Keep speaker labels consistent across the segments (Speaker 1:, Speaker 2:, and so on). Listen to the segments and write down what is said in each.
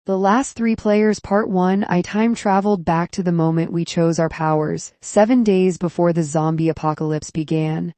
Speaker 1: The Last Three Players Part 1. I time traveled back to the moment we chose our powers, 7 days before the zombie apocalypse began.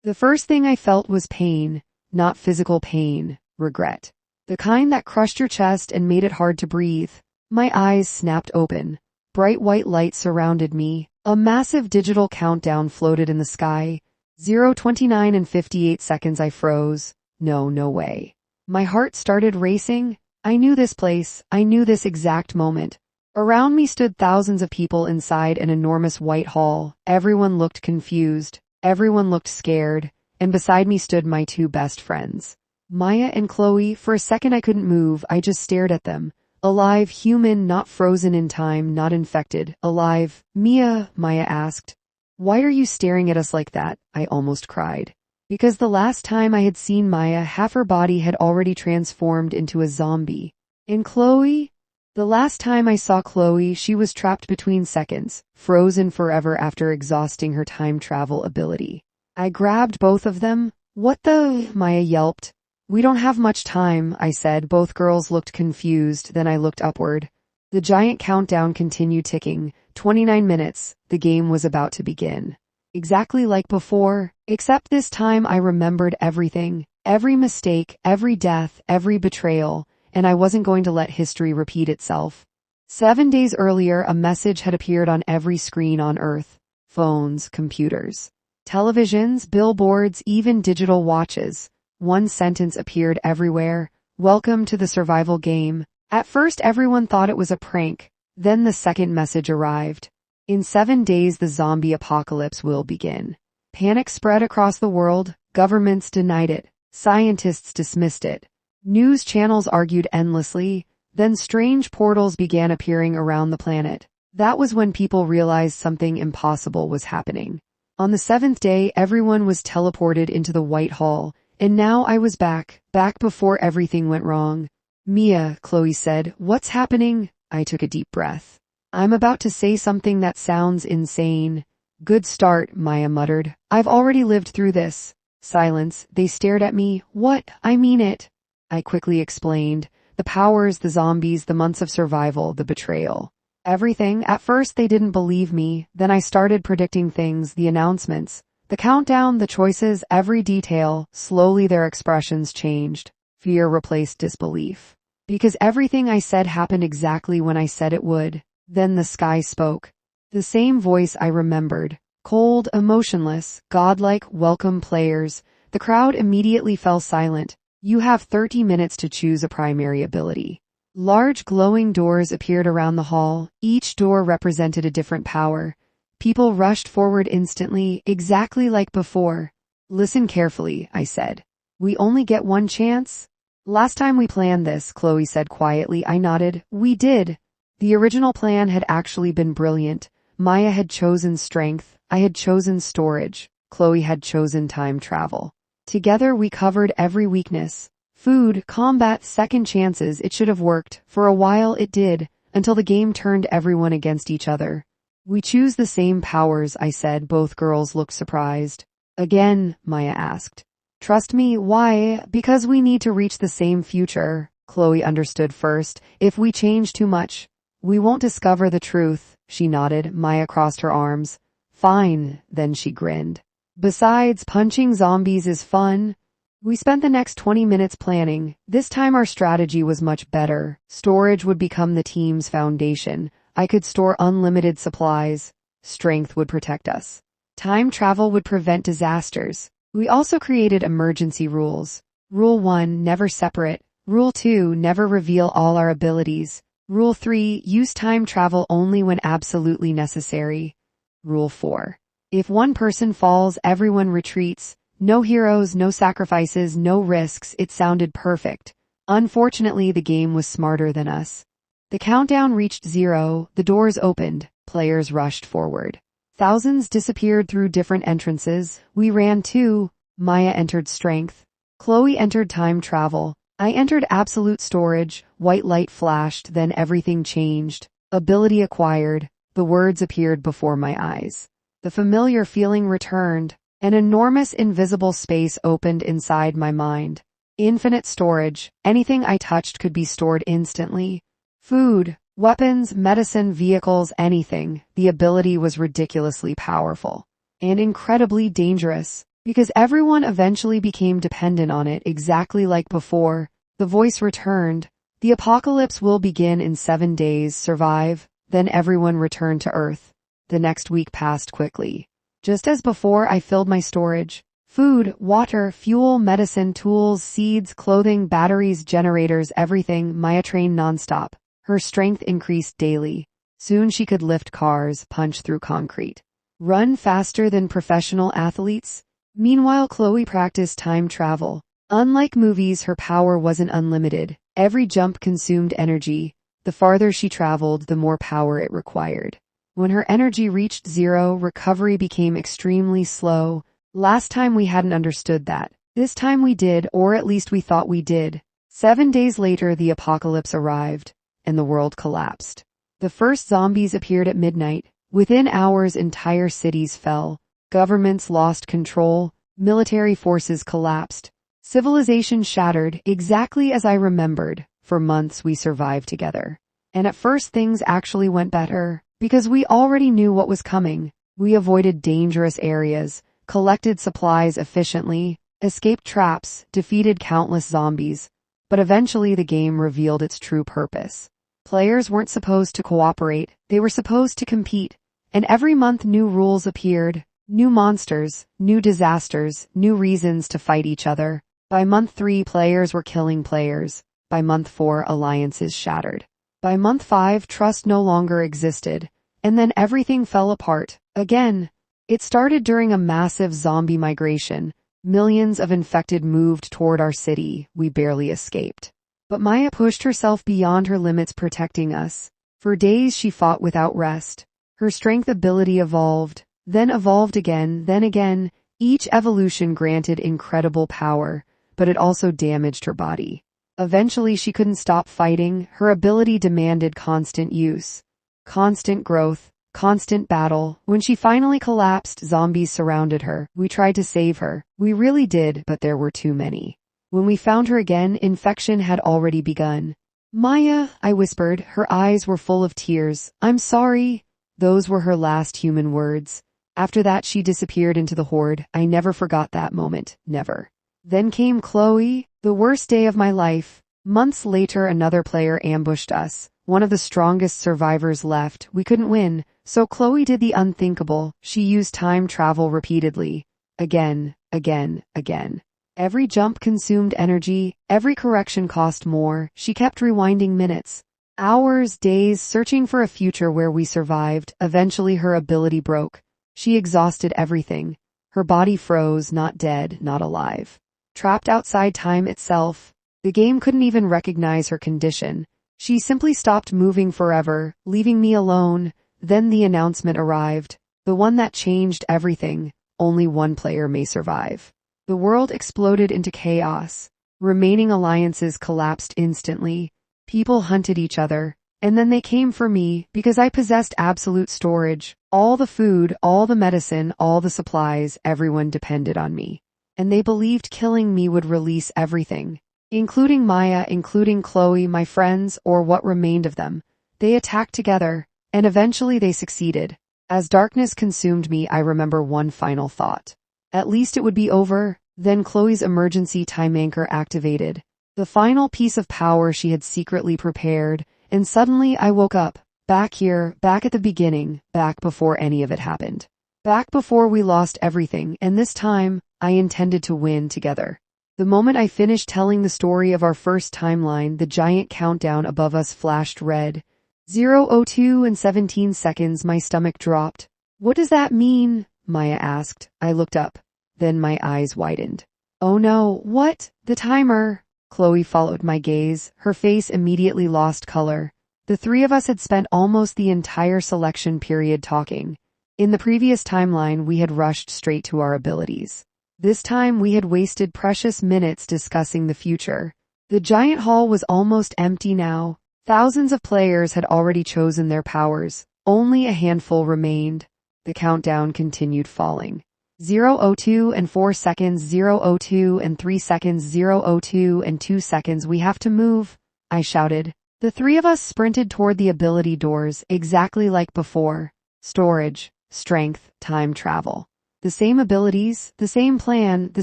Speaker 1: The first thing I felt was pain, not physical pain, regret. The kind that crushed your chest and made it hard to breathe. My eyes snapped open. Bright white light surrounded me. A massive digital countdown floated in the sky. 0:29 and 58 seconds. I froze. No way. My heart started racing. I knew this place. I knew this exact moment. Around me stood thousands of people inside an enormous white hall. Everyone looked confused. Everyone looked scared. And beside me stood my two best friends, Maya and Chloe. For a second I couldn't move. I just stared at them. Alive, human, not frozen in time, not infected. Alive. Maya asked. Why are you staring at us like that? I almost cried. Because the last time I had seen Maya, half her body had already transformed into a zombie. And Chloe? The last time I saw Chloe, she was trapped between seconds, frozen forever after exhausting her time travel ability. I grabbed both of them. What the? Maya yelped. We don't have much time, I said. Both girls looked confused, then I looked upward. The giant countdown continued ticking. 29 minutes. The game was about to begin. Exactly like before, except this time I remembered everything. Every mistake, every death, every betrayal, and I wasn't going to let history repeat itself. 7 days earlier, a message had appeared on every screen on Earth. Phones, computers, televisions, billboards, even digital watches. One sentence appeared everywhere. Welcome to the survival game. At first everyone thought it was a prank. Then the second message arrived. In 7 days the zombie apocalypse will begin. Panic spread across the world. Governments denied it. Scientists dismissed it. News channels argued endlessly. Then strange portals began appearing around the planet. That was when people realized something impossible was happening. On the 7th day, everyone was teleported into the White Hall. And now I was back before everything went wrong. Mia, Chloe said, what's happening? I took a deep breath. I'm about to say something that sounds insane. Good start, Maya muttered. I've already lived through this. Silence. They stared at me. What? I mean it. I quickly explained. The powers, the zombies, the months of survival, the betrayal. Everything. At first they didn't believe me. Then I started predicting things, the announcements, the countdown, the choices, every detail. Slowly their expressions changed. Fear replaced disbelief. Because everything I said happened exactly when I said it would. Then the sky spoke. The same voice I remembered. Cold, emotionless, godlike, welcome players. The crowd immediately fell silent. You have 30 minutes to choose a primary ability. Large glowing doors appeared around the hall. Each door represented a different power. People rushed forward instantly, exactly like before. Listen carefully, I said. We only get one chance? Last time we planned this, Chloe said quietly. I nodded. We did. The original plan had actually been brilliant. Maya had chosen strength. I had chosen storage. Chloe had chosen time travel. Together we covered every weakness. Food, combat, second chances. It should have worked. For a while it did, until the game turned everyone against each other. We choose the same powers, I said. Both girls looked surprised. Again, Maya asked. Trust me, why? Because we need to reach the same future. Chloe understood first. If we change too much, we won't discover the truth. She nodded. Maya crossed her arms. Fine, then she grinned. Besides, punching zombies is fun. We spent the next 20 minutes planning. This time our strategy was much better. Storage would become the team's foundation. I could store unlimited supplies. Strength would protect us. Time travel would prevent disasters. We also created emergency rules. Rule 1, never separate. Rule 2, never reveal all our abilities. Rule 3, use time travel only when absolutely necessary. Rule 4, if one person falls, everyone retreats. No heroes, no sacrifices, no risks. It sounded perfect. Unfortunately, the game was smarter than us. The countdown reached 0, the doors opened, players rushed forward. Thousands disappeared through different entrances. We ran too. Maya entered strength. Chloe entered time travel. I entered absolute storage. White light flashed, then everything changed. Ability acquired. The words appeared before my eyes. The familiar feeling returned. An enormous invisible space opened inside my mind. Infinite storage. Anything I touched could be stored instantly. Food, weapons, medicine, vehicles, anything. The ability was ridiculously powerful and incredibly dangerous because everyone eventually became dependent on it exactly like before. The voice returned. The apocalypse will begin in 7 days. Survive. Then everyone returned to Earth. The next week passed quickly. Just as before, I filled my storage. Food, water, fuel, medicine, tools, seeds, clothing, batteries, generators, everything. Maya trained nonstop. Her strength increased daily. Soon she could lift cars, punch through concrete, run faster than professional athletes. Meanwhile, Chloe practiced time travel. Unlike movies, her power wasn't unlimited. Every jump consumed energy. The farther she traveled, the more power it required. When her energy reached zero, recovery became extremely slow. Last time we hadn't understood that. This time we did, or at least we thought we did. 7 days later, the apocalypse arrived, and the world collapsed. The first zombies appeared at midnight. Within hours, entire cities fell. Governments lost control. Military forces collapsed. Civilization shattered, exactly as I remembered. For months we survived together. And at first things actually went better. Because we already knew what was coming. We avoided dangerous areas, collected supplies efficiently, escaped traps, defeated countless zombies. But eventually the game revealed its true purpose. Players weren't supposed to cooperate, they were supposed to compete. And every month new rules appeared, new monsters, new disasters, new reasons to fight each other. By month 3, players were killing players. By month 4, alliances shattered. By month 5, trust no longer existed. And then everything fell apart. Again. It started during a massive zombie migration. Millions of infected moved toward our city. We barely escaped. But Maya pushed herself beyond her limits, protecting us. For days she fought without rest. Her strength ability evolved, then evolved again, then again. Each evolution granted incredible power, but it also damaged her body. Eventually she couldn't stop fighting. Her ability demanded constant use. Constant growth, constant battle. When she finally collapsed, zombies surrounded her. We tried to save her. We really did, but there were too many. When we found her again, infection had already begun. Maya, I whispered. Her eyes were full of tears. I'm sorry. Those were her last human words. After that, she disappeared into the horde. I never forgot that moment. Never. Then came Chloe, the worst day of my life. Months later, another player ambushed us. One of the strongest survivors left. We couldn't win, so Chloe did the unthinkable. She used time travel repeatedly. Again, again, again. Every jump consumed energy. Every correction cost more. She kept rewinding minutes, hours, days, searching for a future where we survived. Eventually her ability broke. She exhausted everything. Her body froze, not dead, not alive. Trapped outside time itself. The game couldn't even recognize her condition. She simply stopped moving forever, leaving me alone. Then the announcement arrived. The one that changed everything. Only one player may survive. The world exploded into chaos. Remaining alliances collapsed instantly. People hunted each other. And then they came for me because I possessed absolute storage. All the food, all the medicine, all the supplies, everyone depended on me. And they believed killing me would release everything. Including Maya, including Chloe, my friends, or what remained of them. They attacked together, and eventually they succeeded. As darkness consumed me, I remember one final thought. At least it would be over. Then Chloe's emergency time anchor activated. The final piece of power she had secretly prepared, and suddenly I woke up. Back here, back at the beginning, back before any of it happened. Back before we lost everything, and this time, I intended to win together. The moment I finished telling the story of our first timeline, the giant countdown above us flashed red. 0:02 and 17 seconds. My stomach dropped. What does that mean? Maya asked. I looked up. Then my eyes widened. Oh no, what? The timer. Chloe followed my gaze. Her face immediately lost color. The three of us had spent almost the entire selection period talking. In the previous timeline, we had rushed straight to our abilities. This time we had wasted precious minutes discussing the future. The giant hall was almost empty now. Thousands of players had already chosen their powers. Only a handful remained. The countdown continued falling. 0:02 and 4 seconds, 0:02 and 3 seconds, 0:02 and 2 seconds. We have to move, I shouted. The three of us sprinted toward the ability doors, exactly like before. Storage, strength, time travel. The same abilities, the same plan, the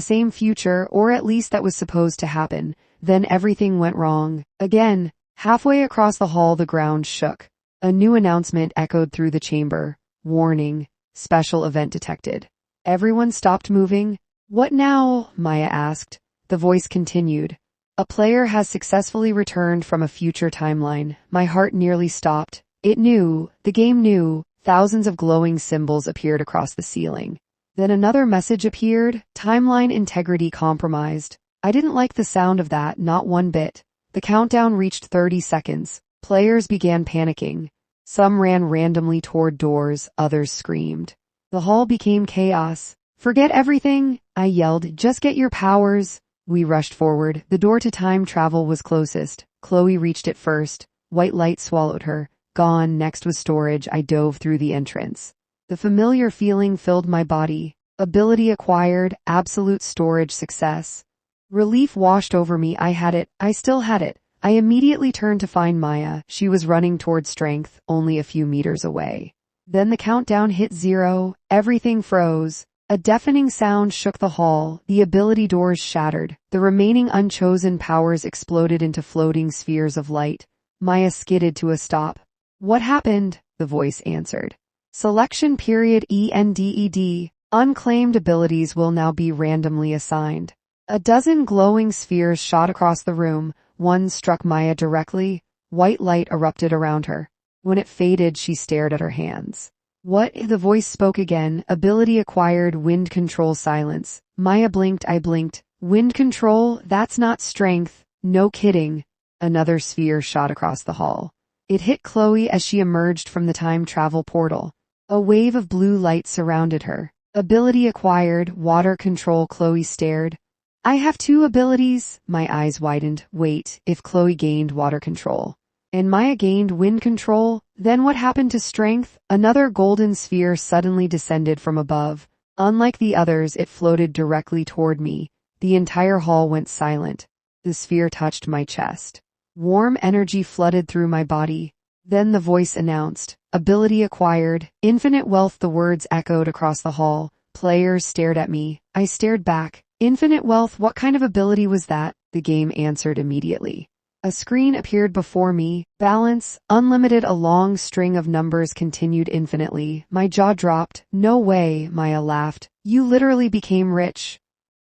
Speaker 1: same future, or at least that was supposed to happen. Then everything went wrong. Again. Halfway across the hall the ground shook. A new announcement echoed through the chamber. Warning. Special event detected. Everyone stopped moving. What now? Maya asked. The voice continued. A player has successfully returned from a future timeline. My heart nearly stopped. It knew. The game knew. Thousands of glowing symbols appeared across the ceiling. Then another message appeared. Timeline integrity compromised. I didn't like the sound of that, not one bit. The countdown reached 30 seconds. Players began panicking. Some ran randomly toward doors, others screamed. The hall became chaos. Forget everything, I yelled, just get your powers. We rushed forward. The door to time travel was closest. Chloe reached it first. White light swallowed her. Gone. Next was storage. I dove through the entrance. The familiar feeling filled my body. Ability acquired, absolute storage success. Relief washed over me. I had it. I still had it. I immediately turned to find Maya. She was running toward strength, only a few meters away. Then the countdown hit 0. Everything froze. A deafening sound shook the hall. The ability doors shattered. The remaining unchosen powers exploded into floating spheres of light. Maya skidded to a stop. What happened? The voice answered. Selection period ended. Unclaimed abilities will now be randomly assigned. A dozen glowing spheres shot across the room. One struck Maya directly. White light erupted around her. When it faded, she stared at her hands. What? The voice spoke again. Ability acquired, wind control silence. Maya blinked. I blinked. Wind control? That's not strength. No kidding. Another sphere shot across the hall. It hit Chloe as she emerged from the time travel portal. A wave of blue light surrounded her. Ability acquired, water control. Chloe stared. I have 2 abilities. My eyes widened. Wait, if Chloe gained water control and Maya gained wind control, then what happened to strength? Another golden sphere suddenly descended from above. Unlike the others, it floated directly toward me. The entire hall went silent. The sphere touched my chest. Warm energy flooded through my body. Then the voice announced, ability acquired, infinite wealth. The words echoed across the hall. Players stared at me. I stared back. Infinite wealth? What kind of ability was that? The game answered immediately. A screen appeared before me. Balance, unlimited. A long string of numbers continued infinitely. My jaw dropped. No way, Maya laughed. You literally became rich.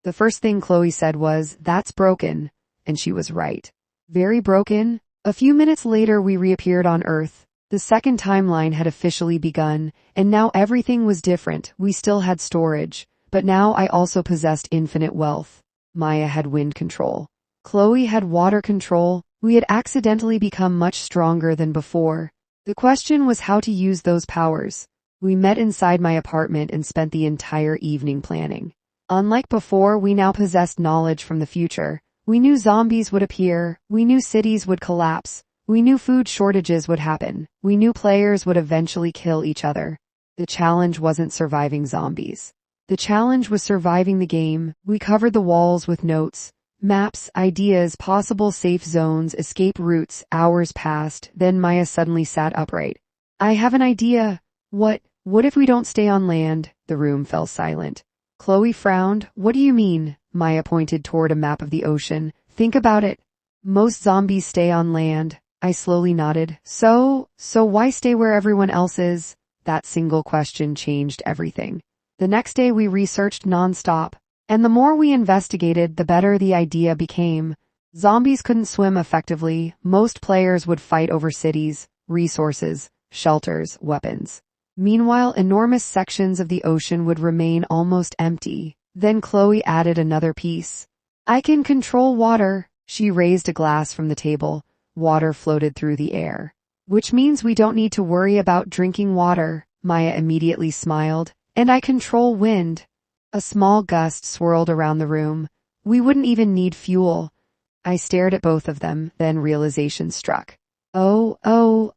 Speaker 1: The first thing Chloe said was, that's broken. And she was right. Very broken. A few minutes later we reappeared on Earth. The second timeline had officially begun, and now everything was different. We still had storage, but now I also possessed infinite wealth. Maya had wind control. Chloe had water control. We had accidentally become much stronger than before. The question was how to use those powers. We met inside my apartment and spent the entire evening planning. Unlike before, we now possessed knowledge from the future. We knew zombies would appear. We knew cities would collapse. We knew food shortages would happen. We knew players would eventually kill each other. The challenge wasn't surviving zombies. The challenge was surviving the game. We covered the walls with notes, maps, ideas, possible safe zones, escape routes. Hours passed, then Maya suddenly sat upright. I have an idea. What if we don't stay on land? The room fell silent. Chloe frowned. What do you mean? Maya pointed toward a map of the ocean. Think about it. Most zombies stay on land. I slowly nodded. So why stay where everyone else is? That single question changed everything. The next day we researched nonstop. And the more we investigated, the better the idea became. Zombies couldn't swim effectively. Most players would fight over cities, resources, shelters, weapons. Meanwhile, enormous sections of the ocean would remain almost empty. Then Chloe added another piece. I can control water. She raised a glass from the table. Water floated through the air. Which means we don't need to worry about drinking water. Maya immediately smiled. And I control wind. A small gust swirled around the room. We wouldn't even need fuel. I stared at both of them, then realization struck. We all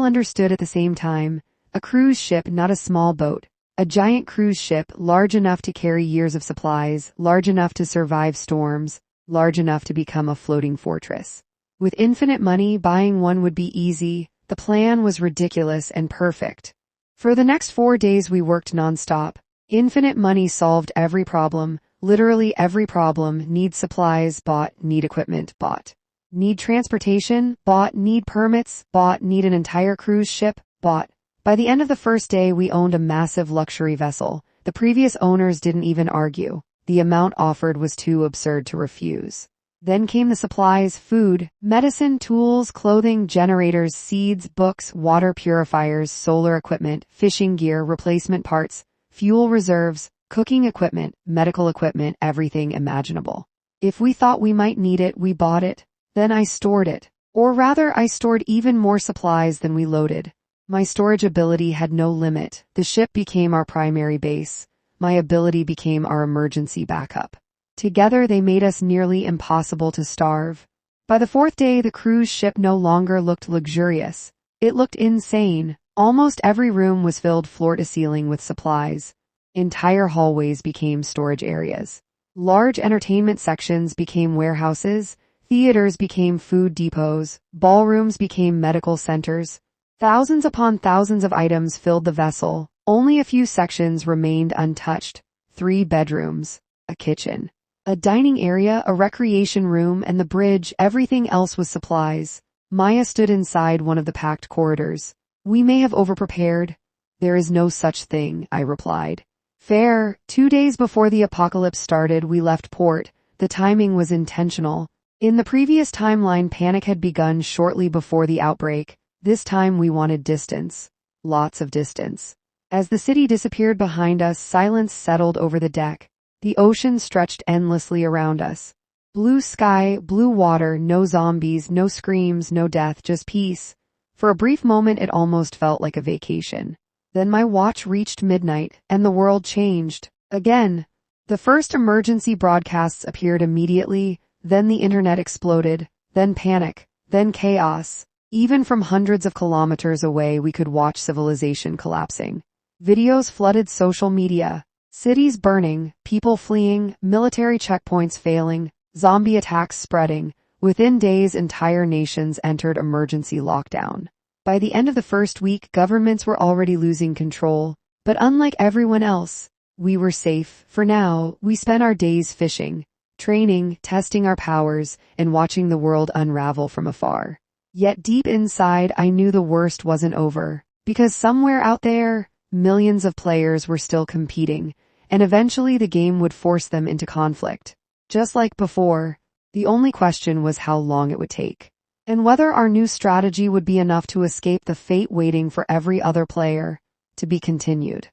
Speaker 1: understood at the same time. A cruise ship, not a small boat. A giant cruise ship, large enough to carry years of supplies, large enough to survive storms, large enough to become a floating fortress. With infinite money, buying one would be easy. The plan was ridiculous and perfect. For the next 4 days we worked nonstop. Infinite money solved every problem, literally every problem. Need supplies, bought. Need equipment, bought. Need transportation, bought. Need permits, bought. Need an entire cruise ship, bought. By the end of the first day we owned a massive luxury vessel. The previous owners didn't even argue. The amount offered was too absurd to refuse. Then came the supplies: food, medicine, tools, clothing, generators, seeds, books, water purifiers, solar equipment, fishing gear, replacement parts, fuel reserves, cooking equipment, medical equipment, everything imaginable. If we thought we might need it, we bought it. Then I stored it. Or rather, I stored even more supplies than we loaded. My storage ability had no limit. The ship became our primary base. My ability became our emergency backup. Together they made us nearly impossible to starve. By the 4th day, the cruise ship no longer looked luxurious. It looked insane. Almost every room was filled floor to ceiling with supplies. Entire hallways became storage areas. Large entertainment sections became warehouses. Theaters became food depots. Ballrooms became medical centers. Thousands upon thousands of items filled the vessel. Only a few sections remained untouched. 3 bedrooms, a kitchen, a dining area, a recreation room, and the bridge. Everything else was supplies. Maya stood inside one of the packed corridors. We may have overprepared. There is no such thing, I replied. Fair. 2 days before the apocalypse started, we left port. The timing was intentional. In the previous timeline, panic had begun shortly before the outbreak. This time we wanted distance. Lots of distance. As the city disappeared behind us, silence settled over the deck. The ocean stretched endlessly around us. Blue sky, blue water, no zombies, no screams, no death, just peace. For a brief moment it almost felt like a vacation. Then my watch reached midnight, and the world changed. Again. The first emergency broadcasts appeared immediately, then the internet exploded, then panic, then chaos. Even from hundreds of kilometers away we could watch civilization collapsing. Videos flooded social media. Cities burning, people fleeing, military checkpoints failing, zombie attacks spreading. Within days, entire nations entered emergency lockdown. By the end of the first week, governments were already losing control. But unlike everyone else, we were safe. For now, we spent our days fishing, training, testing our powers, and watching the world unravel from afar. Yet deep inside, I knew the worst wasn't over. Because somewhere out there, millions of players were still competing, and eventually the game would force them into conflict. Just like before, the only question was how long it would take, and whether our new strategy would be enough to escape the fate waiting for every other player. To be continued.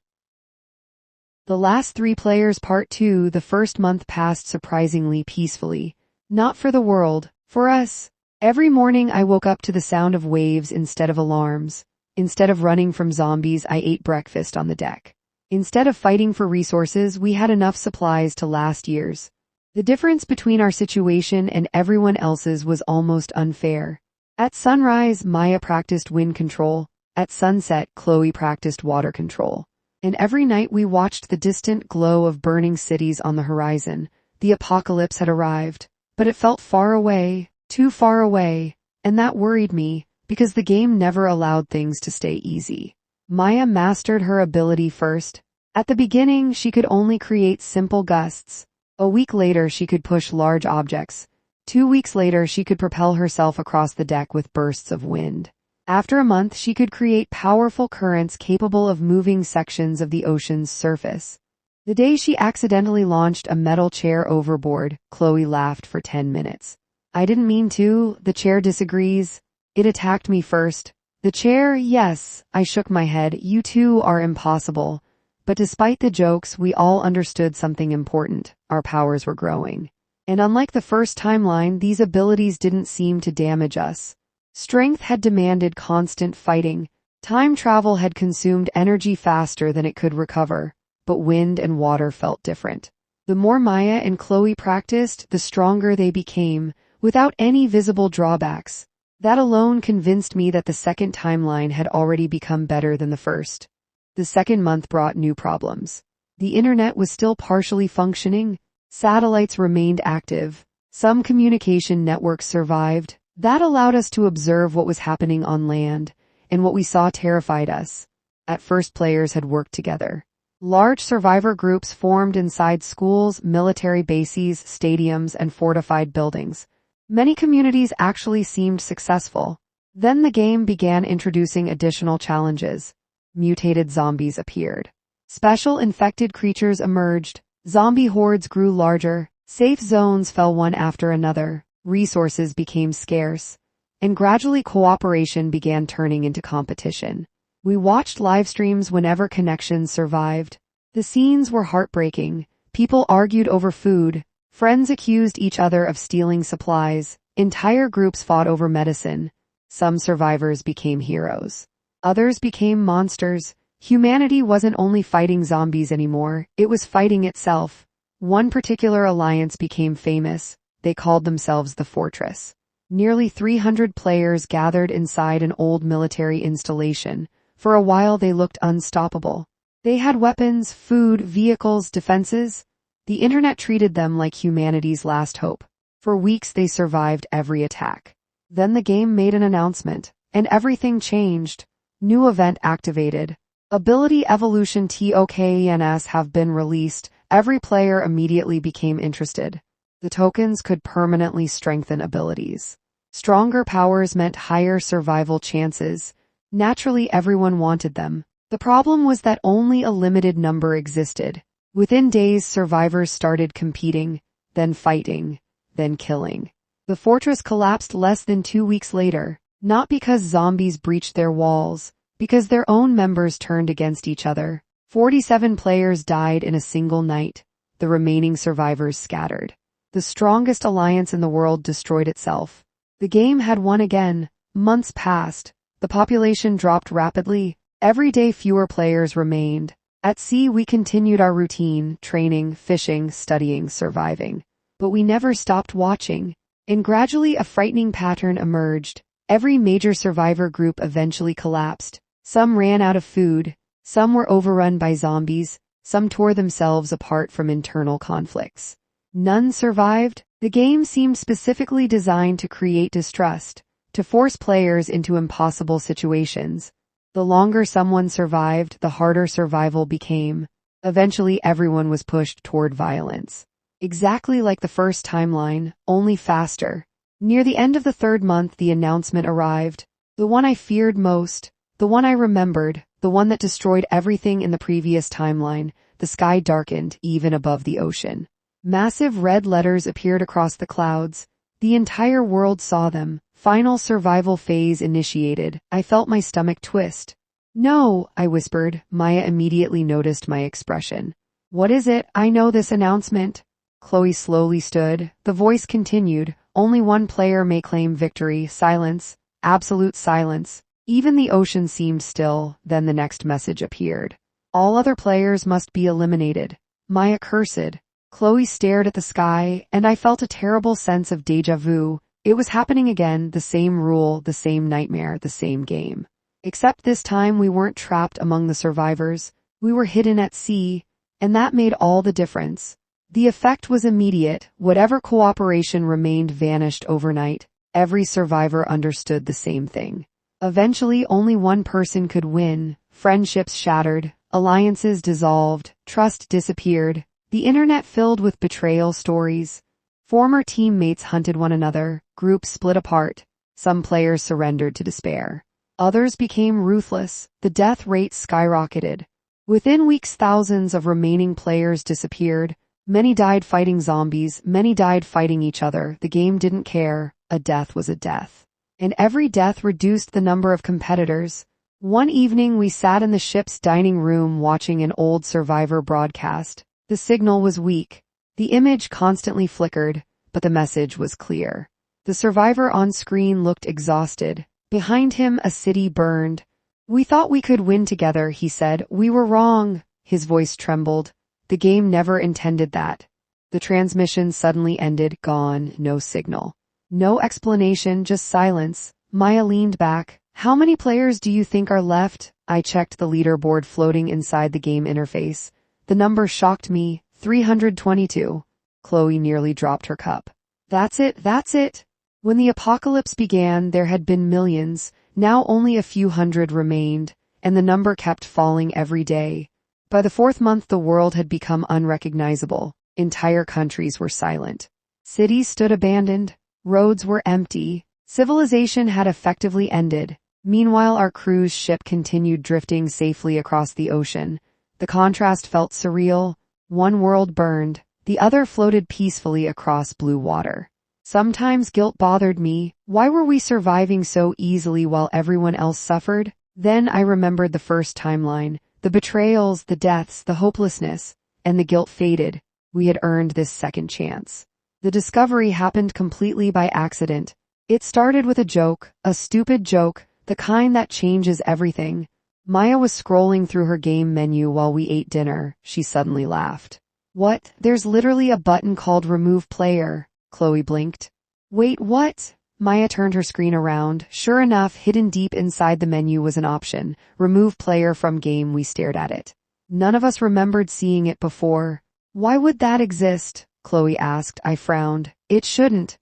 Speaker 1: The Last 3 Players Part 2. The first month passed surprisingly peacefully. Not for the world, for us. Every morning I woke up to the sound of waves instead of alarms. Instead of running from zombies, I ate breakfast on the deck. Instead of fighting for resources, we had enough supplies to last years. The difference between our situation and everyone else's was almost unfair. At sunrise, Maya practiced wind control. At sunset, Chloe practiced water control. And every night we watched the distant glow of burning cities on the horizon. The apocalypse had arrived, but it felt far away, too far away, and that worried me. Because the game never allowed things to stay easy. Maya mastered her ability first. At the beginning, she could only create simple gusts. A week later, she could push large objects. 2 weeks later, she could propel herself across the deck with bursts of wind. After a month, she could create powerful currents capable of moving sections of the ocean's surface. The day she accidentally launched a metal chair overboard, Chloe laughed for 10 minutes. I didn't mean to. The chair disagrees. It attacked me first. The chair, yes, I shook my head. You two are impossible. But despite the jokes, we all understood something important. Our powers were growing. And unlike the first timeline, these abilities didn't seem to damage us. Strength had demanded constant fighting. Time travel had consumed energy faster than it could recover. But wind and water felt different. The more Maya and Chloe practiced, the stronger they became, without any visible drawbacks. That alone convinced me that the second timeline had already become better than the first. The second month brought new problems. The internet was still partially functioning. Satellites remained active. Some communication networks survived. That allowed us to observe what was happening on land, and what we saw terrified us. At first, players had worked together. Large survivor groups formed inside schools, military bases, stadiums, and fortified buildings. Many communities actually seemed successful. Then the game began introducing additional challenges. Mutated zombies appeared. Special infected creatures emerged. Zombie hordes grew larger. Safe zones fell one after another. Resources became scarce. And gradually cooperation began turning into competition. We watched live streams whenever connections survived. The scenes were heartbreaking. People argued over food. Friends accused each other of stealing supplies. Entire groups fought over medicine. Some survivors became heroes. Others became monsters. Humanity wasn't only fighting zombies anymore, it was fighting itself. One particular alliance became famous. They called themselves the Fortress. Nearly 300 players gathered inside an old military installation. For a while they looked unstoppable. They had weapons, food, vehicles, defenses. The internet treated them like humanity's last hope. For weeks they survived every attack. Then the game made an announcement, and everything changed. New event activated. Ability evolution tokens have been released. Every player immediately became interested. The tokens could permanently strengthen abilities. Stronger powers meant higher survival chances. Naturally, everyone wanted them. The problem was that only a limited number existed. Within days, survivors started competing, then fighting, then killing. The fortress collapsed less than 2 weeks later, not because zombies breached their walls, because their own members turned against each other. 47 players died in a single night. The remaining survivors scattered. The strongest alliance in the world destroyed itself. The game had won again. Months passed. The population dropped rapidly. Every day fewer players remained. At sea we continued our routine, training, fishing, studying, surviving. But we never stopped watching. And gradually a frightening pattern emerged. Every major survivor group eventually collapsed. Some ran out of food. Some were overrun by zombies. Some tore themselves apart from internal conflicts. None survived. The game seemed specifically designed to create distrust, to force players into impossible situations. The longer someone survived, the harder survival became. Eventually everyone was pushed toward violence. Exactly like the first timeline, only faster. Near the end of the 3rd month the announcement arrived. The one I feared most. The one I remembered. The one that destroyed everything in the previous timeline. The sky darkened, even above the ocean. Massive red letters appeared across the clouds. The entire world saw them. Final survival phase initiated. I felt my stomach twist. No, I whispered. Maya immediately noticed my expression. What is it? I know this announcement. Chloe slowly stood. The voice continued. Only one player may claim victory. Silence. Absolute silence. Even the ocean seemed still. Then the next message appeared. All other players must be eliminated. Maya cursed. Chloe stared at the sky, and I felt a terrible sense of déjà vu. It was happening again, the same rule, the same nightmare, the same game. Except this time we weren't trapped among the survivors. We were hidden at sea, and that made all the difference. The effect was immediate. Whatever cooperation remained vanished overnight. Every survivor understood the same thing. Eventually, only one person could win. Friendships shattered. Alliances dissolved. Trust disappeared. The internet filled with betrayal stories. Former teammates hunted one another. Groups split apart. Some players surrendered to despair. Others became ruthless. The death rate skyrocketed. Within weeks, thousands of remaining players disappeared. Many died fighting zombies. Many died fighting each other. The game didn't care. A death was a death. And every death reduced the number of competitors. One evening we sat in the ship's dining room watching an old survivor broadcast. The signal was weak. The image constantly flickered, but the message was clear. The survivor on screen looked exhausted. Behind him, a city burned. We thought we could win together, he said. We were wrong. His voice trembled. The game never intended that. The transmission suddenly ended, gone, no signal. No explanation, just silence. Maya leaned back. How many players do you think are left? I checked the leaderboard floating inside the game interface. The number shocked me. 322. Chloe nearly dropped her cup. That's it. When the apocalypse began, there had been millions, now only a few hundred remained, and the number kept falling every day. By the fourth month the world had become unrecognizable. Entire countries were silent. Cities stood abandoned. Roads were empty. Civilization had effectively ended. Meanwhile, our cruise ship continued drifting safely across the ocean. The contrast felt surreal. One world burned. The other floated peacefully across blue water. Sometimes guilt bothered me. Why were we surviving so easily while everyone else suffered? Then I remembered the first timeline. The betrayals, the deaths, the hopelessness, and the guilt faded. We had earned this second chance. The discovery happened completely by accident. It started with a joke, a stupid joke, the kind that changes everything. Maya was scrolling through her game menu while we ate dinner. She suddenly laughed. What? There's literally a button called Remove Player. Chloe blinked. Wait, what? Maya turned her screen around. Sure enough, hidden deep inside the menu was an option. Remove player from game. We stared at it. None of us remembered seeing it before. Why would that exist? Chloe asked. I frowned. It shouldn't.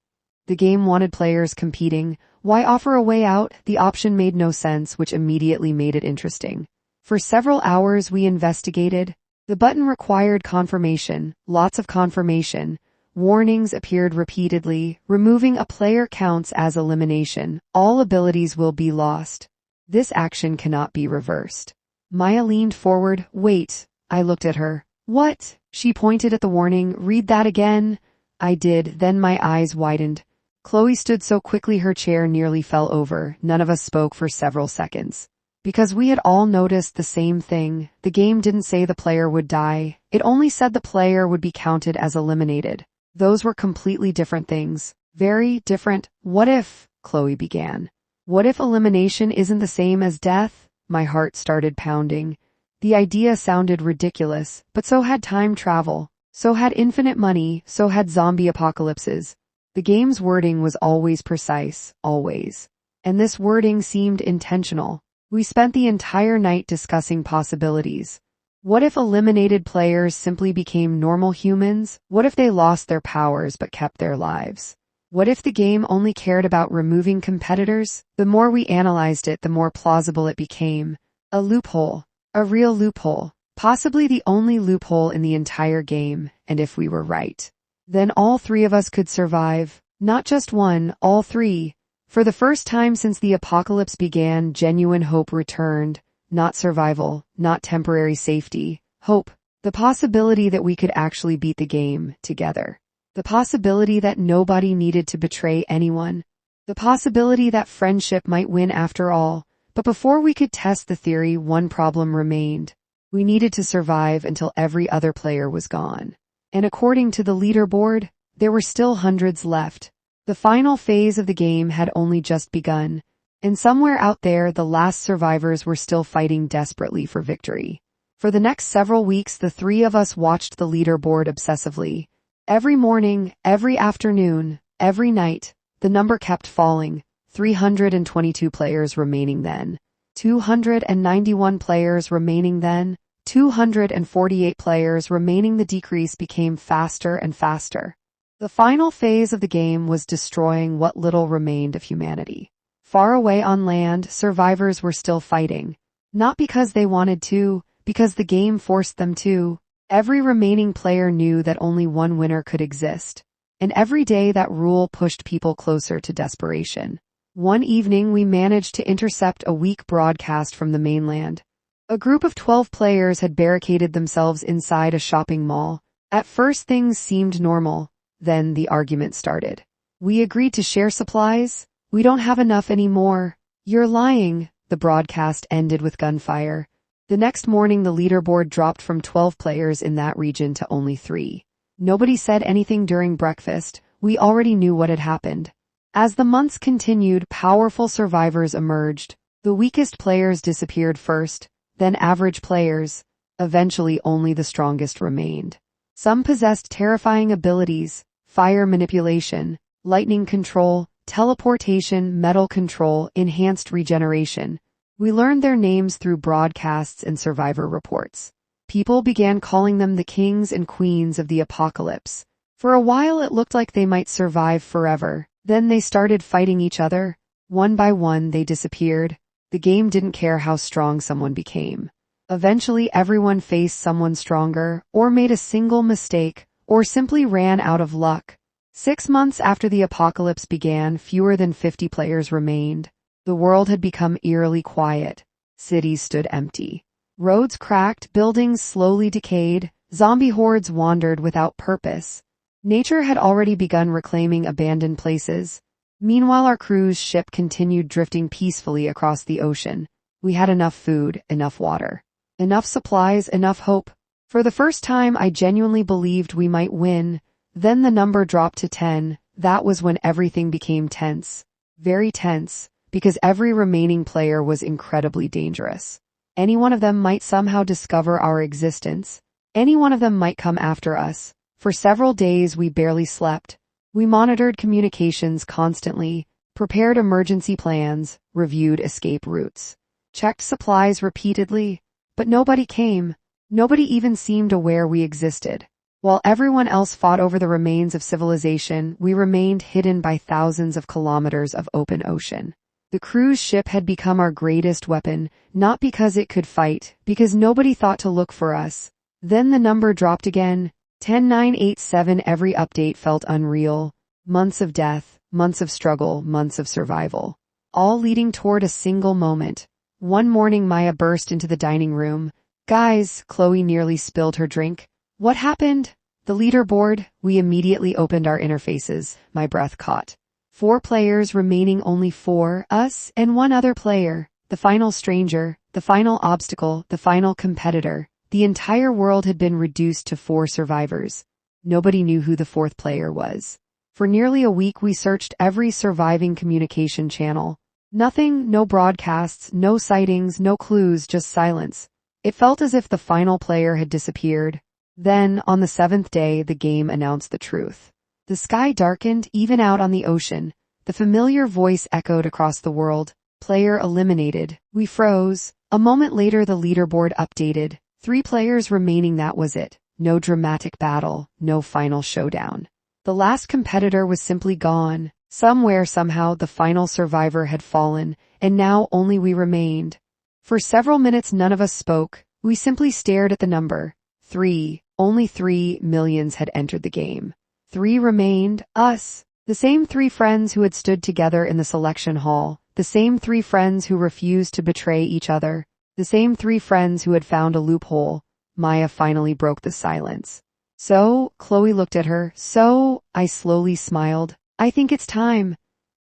Speaker 1: The game wanted players competing. Why offer a way out? The option made no sense, which immediately made it interesting. For several hours we investigated. The button required confirmation, lots of confirmation. Warnings appeared repeatedly. Removing a player counts as elimination. All abilities will be lost. This action cannot be reversed. Maya leaned forward. Wait. I looked at her. What? She pointed at the warning. Read that again. I did, then my eyes widened. Chloe stood so quickly her chair nearly fell over. None of us spoke for several seconds. Because we had all noticed the same thing. The game didn't say the player would die. It only said the player would be counted as eliminated. Those were completely different things. Very different. What if? Chloe began. What if elimination isn't the same as death? My heart started pounding. The idea sounded ridiculous, but so had time travel. So had infinite money, so had zombie apocalypses. The game's wording was always precise, always. And this wording seemed intentional. We spent the entire night discussing possibilities. What if eliminated players simply became normal humans? What if they lost their powers but kept their lives? What if the game only cared about removing competitors? The more we analyzed it, the more plausible it became. A loophole. A real loophole. Possibly the only loophole in the entire game, and if we were right, then all three of us could survive. Not just one, all three. For the first time since the apocalypse began, genuine hope returned. Not survival, not temporary safety. Hope. The possibility that we could actually beat the game, together. The possibility that nobody needed to betray anyone. The possibility that friendship might win after all. But before we could test the theory, one problem remained. We needed to survive until every other player was gone. And according to the leaderboard, there were still hundreds left. The final phase of the game had only just begun. And somewhere out there, the last survivors were still fighting desperately for victory. For the next several weeks, the three of us watched the leaderboard obsessively. Every morning, every afternoon, every night, the number kept falling. 322 players remaining then. 291 players remaining then. 248 players remaining. The decrease became faster and faster. The final phase of the game was destroying what little remained of humanity. Far away on land, survivors were still fighting. Not because they wanted to, because the game forced them to. Every remaining player knew that only one winner could exist. And every day that rule pushed people closer to desperation. One evening we managed to intercept a weak broadcast from the mainland. A group of 12 players had barricaded themselves inside a shopping mall. At first things seemed normal. Then the argument started. We agreed to share supplies. We don't have enough anymore. You're lying. The broadcast ended with gunfire. The next morning the leaderboard dropped from 12 players in that region to only 3. Nobody said anything during breakfast. We already knew what had happened. As the months continued, powerful survivors emerged. The weakest players disappeared first, then average players. Eventually only the strongest remained. Some possessed terrifying abilities: fire manipulation, lightning control, teleportation, metal control, enhanced regeneration. We learned their names through broadcasts and survivor reports. People began calling them the kings and queens of the apocalypse. For a while it looked like they might survive forever. Then they started fighting each other. One by one they disappeared. The game didn't care how strong someone became. Eventually everyone faced someone stronger, or made a single mistake, or simply ran out of luck. 6 months after the apocalypse began, fewer than 50 players remained. The world had become eerily quiet. Cities stood empty. Roads cracked, buildings slowly decayed, zombie hordes wandered without purpose. Nature had already begun reclaiming abandoned places. Meanwhile, our cruise ship continued drifting peacefully across the ocean. We had enough food, enough water, enough supplies, enough hope. For the first time, I genuinely believed we might win. Then the number dropped to 10. That was when everything became tense. Very tense, because every remaining player was incredibly dangerous. Any one of them might somehow discover our existence. Any one of them might come after us. For several days we barely slept. We monitored communications constantly, prepared emergency plans, reviewed escape routes, checked supplies repeatedly, but nobody came. Nobody even seemed aware we existed. While everyone else fought over the remains of civilization, we remained hidden by thousands of kilometers of open ocean. The cruise ship had become our greatest weapon, not because it could fight, because nobody thought to look for us. Then the number dropped again. 10987. Every update felt unreal. Months of death, months of struggle, months of survival. All leading toward a single moment. One morning Maya burst into the dining room. Guys, Chloe nearly spilled her drink. What happened? The leaderboard. We immediately opened our interfaces. My breath caught. 4 players remaining, only 4, us and one other player. The final stranger, the final obstacle, the final competitor. The entire world had been reduced to 4 survivors. Nobody knew who the 4th player was. For nearly a week we searched every surviving communication channel. Nothing, no broadcasts, no sightings, no clues, just silence. It felt as if the final player had disappeared. Then, on the 7th day, the game announced the truth. The sky darkened, even out on the ocean. The familiar voice echoed across the world. Player eliminated. We froze. A moment later the leaderboard updated. 3 players remaining, that was it. No dramatic battle, no final showdown. The last competitor was simply gone. Somewhere, somehow, the final survivor had fallen, and now only we remained. For several minutes none of us spoke. We simply stared at the number. 3. Only 3 millions had entered the game. 3 remained, us. The same 3 friends who had stood together in the selection hall. The same 3 friends who refused to betray each other. The same 3 friends who had found a loophole. Maya finally broke the silence. So, Chloe looked at her. So, I slowly smiled. I think it's time.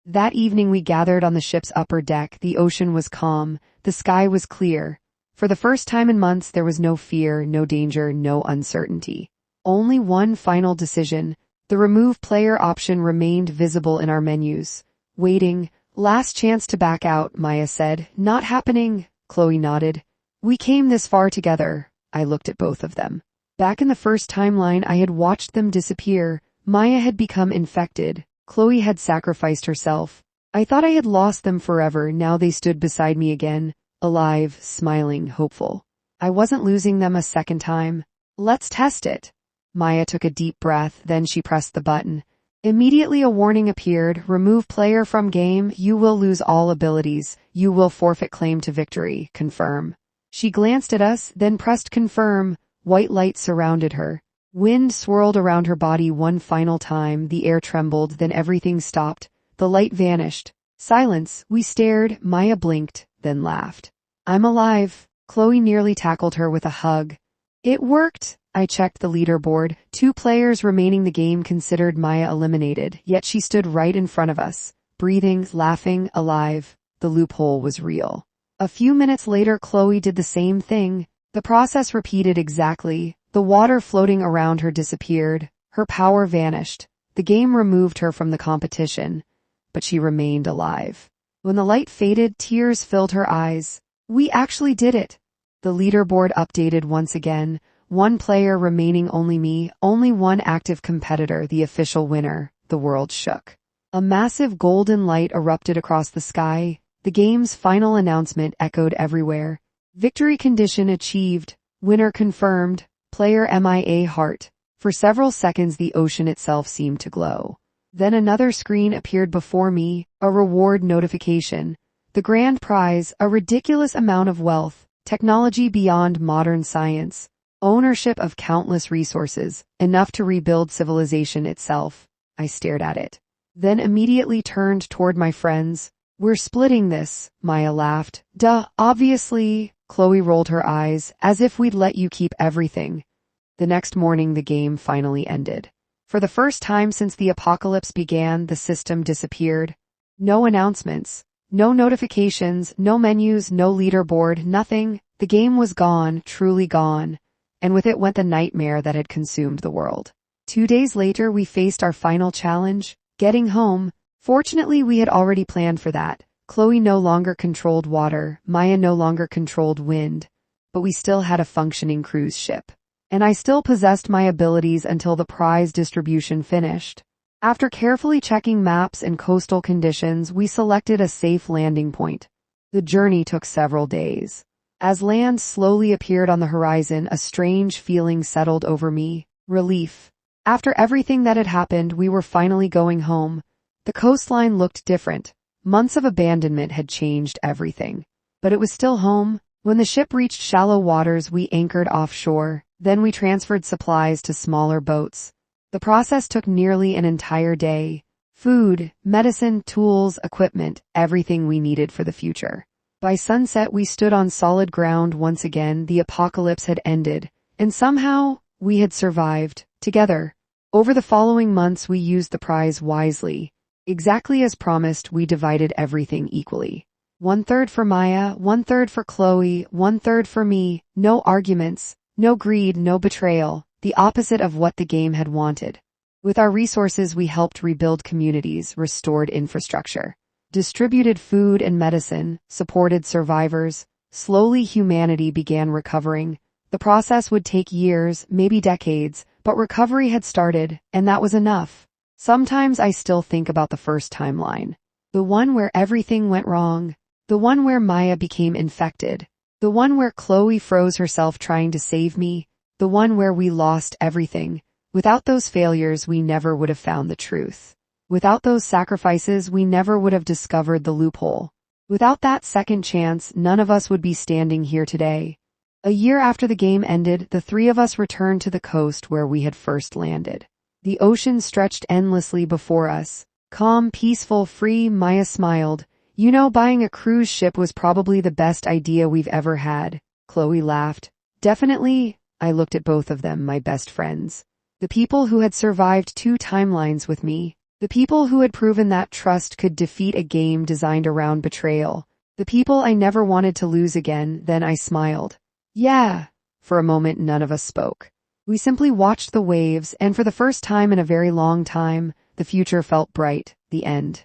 Speaker 1: That evening we gathered on the ship's upper deck. The ocean was calm. The sky was clear. For the first time in months there was no fear, no danger, no uncertainty. Only one final decision. The remove player option remained visible in our menus. Waiting. Last chance to back out, Maya said. Not happening. Chloe nodded. We came this far together. I looked at both of them. Back in the first timeline I had watched them disappear. Maya had become infected. Chloe had sacrificed herself. I thought I had lost them forever. Now they stood beside me again. Alive, smiling, hopeful. I wasn't losing them a second time. Let's test it. Maya took a deep breath, then she pressed the button. Immediately a warning appeared. Remove player from game. You will lose all abilities. You will forfeit claim to victory. Confirm. She glanced at us, then pressed confirm. White light surrounded her. Wind swirled around her body one final time. The air trembled, then everything stopped. The light vanished. Silence. We stared. Maya blinked, then laughed. I'm alive. Chloe nearly tackled her with a hug. It worked. I checked the leaderboard. 2 players remaining, the game considered Maya eliminated, yet she stood right in front of us, breathing, laughing, alive. The loophole was real. A few minutes later Chloe did the same thing. The process repeated exactly. The water floating around her disappeared. Her power vanished. The game removed her from the competition. But she remained alive. When the light faded, tears filled her eyes. We actually did it. The leaderboard updated once again. 1 player remaining, only me, only 1 active competitor, the official winner. The world shook. A massive golden light erupted across the sky. The game's final announcement echoed everywhere. Victory condition achieved. Winner confirmed. Player MIA heart. For several seconds the ocean itself seemed to glow. Then another screen appeared before me, a reward notification. The grand prize, a ridiculous amount of wealth, technology beyond modern science, ownership of countless resources, enough to rebuild civilization itself. I stared at it. Then immediately turned toward my friends. We're splitting this, Maya laughed. Duh, obviously. Chloe rolled her eyes, as if we'd let you keep everything. The next morning the game finally ended. For the first time since the apocalypse began, the system disappeared. No announcements, no notifications, no menus, no leaderboard, nothing. The game was gone, truly gone. And with it went the nightmare that had consumed the world. 2 days later we faced our final challenge, getting home. Fortunately we had already planned for that. Chloe no longer controlled water, Maya no longer controlled wind, but we still had a functioning cruise ship. And I still possessed my abilities until the prize distribution finished. After carefully checking maps and coastal conditions, we selected a safe landing point. The journey took several days. As land slowly appeared on the horizon, a strange feeling settled over me, relief. After everything that had happened, we were finally going home. The coastline looked different. Months of abandonment had changed everything. But it was still home. When the ship reached shallow waters, we anchored offshore. Then we transferred supplies to smaller boats. The process took nearly an entire day. Food, medicine, tools, equipment, everything we needed for the future. By sunset we stood on solid ground once again. The apocalypse had ended, and somehow we had survived, together. Over the following months we used the prize wisely. Exactly as promised, we divided everything equally. 1/3 for Maya, 1/3 for Chloe, 1/3 for me. No arguments, no greed, no betrayal, the opposite of what the game had wanted. With our resources we helped rebuild communities, restored infrastructure, distributed food and medicine, supported survivors. Slowly humanity began recovering. The process would take years, maybe decades, but recovery had started, and that was enough. Sometimes I still think about the first timeline. The one where everything went wrong. The one where Maya became infected. The one where Chloe froze herself trying to save me. The one where we lost everything. Without those failures, we never would have found the truth. Without those sacrifices, we never would have discovered the loophole. Without that second chance, none of us would be standing here today. A year after the game ended, the three of us returned to the coast where we had first landed. The ocean stretched endlessly before us. Calm, peaceful, free. Maya smiled. You know, buying a cruise ship was probably the best idea we've ever had. Chloe laughed. Definitely. I looked at both of them, my best friends. The people who had survived 2 timelines with me. The people who had proven that trust could defeat a game designed around betrayal. The people I never wanted to lose again. Then I smiled. Yeah. For a moment none of us spoke. We simply watched the waves, and for the first time in a very long time, the future felt bright. The end.